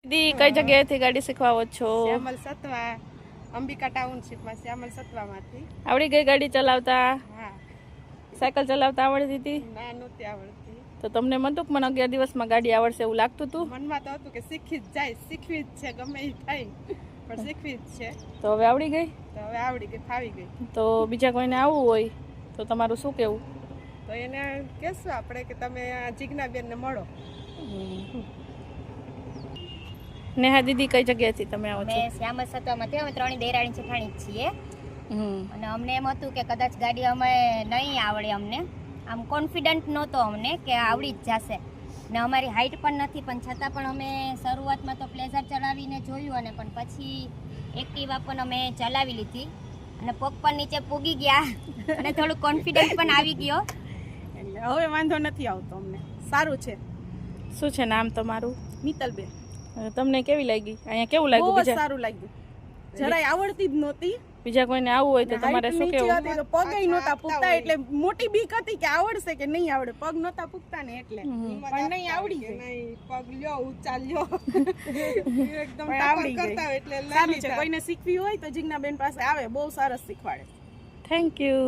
દી કઈ જગ્યાએથી ગાડી શીખવાવો છો? શ્યામલ સત્વા, અંબિકા ટાઉનશીપમાં શ્યામલ સત્વામાંથી. આવડી ગઈ ગાડી ચલાવતા? હા. સાયકલ ચલાવતા આવડતી હતી? ના, નહોતી આવડતી. તો તમને મનતું કે મને 11 દિવસમાં ગાડી આવડશે એવું લાગતું હતું? મનમાં તો હતું કે શીખી જ જાય, શીખવી જ છે, ગમે એ થાય પણ શીખવી જ છે. તો હવે આવડી ગઈ? તો હવે આવડી ગઈ, ફાવી ગઈ. તો બીજા કોઈને આવવું હોય તો તમારું શું કહેવું? તો એને કહેશું આપણે કે તમે આ જીજ્ઞાબેનને મળો. નેહા દીદી કઈ જગ્યાએથી તમે આવો છો? અમે શ્યામલ સત્વામાંથી, અમે ત્રણેય દેરાણી જેઠાણી જ છીએ. અને અમને એમ હતું કે કદાચ ગાડી અમે નહીં આવડે, અમને આમ કોન્ફિડન્ટ નહોતો અમને કે આવડી જ જશે. ને અમારી હાઈટ પણ નથી, પણ છતાં પણ અમે શરૂઆતમાં તો પ્લેઝર ચલાવીને જોયું, અને પણ પછી એક્ટિવા પણ અમે ચલાવી લીધી અને પગ પણ નીચે પૂગી ગયા અને થોડું કોન્ફિડન્ટ પણ આવી ગયો. એટલે હવે વાંધો નથી આવતો અમને, સારું છે. શું છે નામ તમારું? મિત્તલબેન. તમને કેવી લાગી? અહીંયા કેવું લાગ્યું? બહુ જ સારું લાગ્યું. જરાય આવડતી જ નહોતી. બીજા કોઈને આવવું હોય તો તમારે શું કેવું? પગ નહોતા પૂગતા, એટલે મોટી બીક હતી કે આવડશે કે નહીં આવડે. પગ નહોતા પૂગતા ને એટલે પણ નહીં આવડી ગઈ. પગ લ્યો, ઊંચા લ્યો, એકદમ આવડી કરતા હોય એટલે સારું છે. કોઈને શીખવી હોય તો જીજ્ઞાબેન પાસે આવે, બહુ સરસ શીખવાડે. Thank you.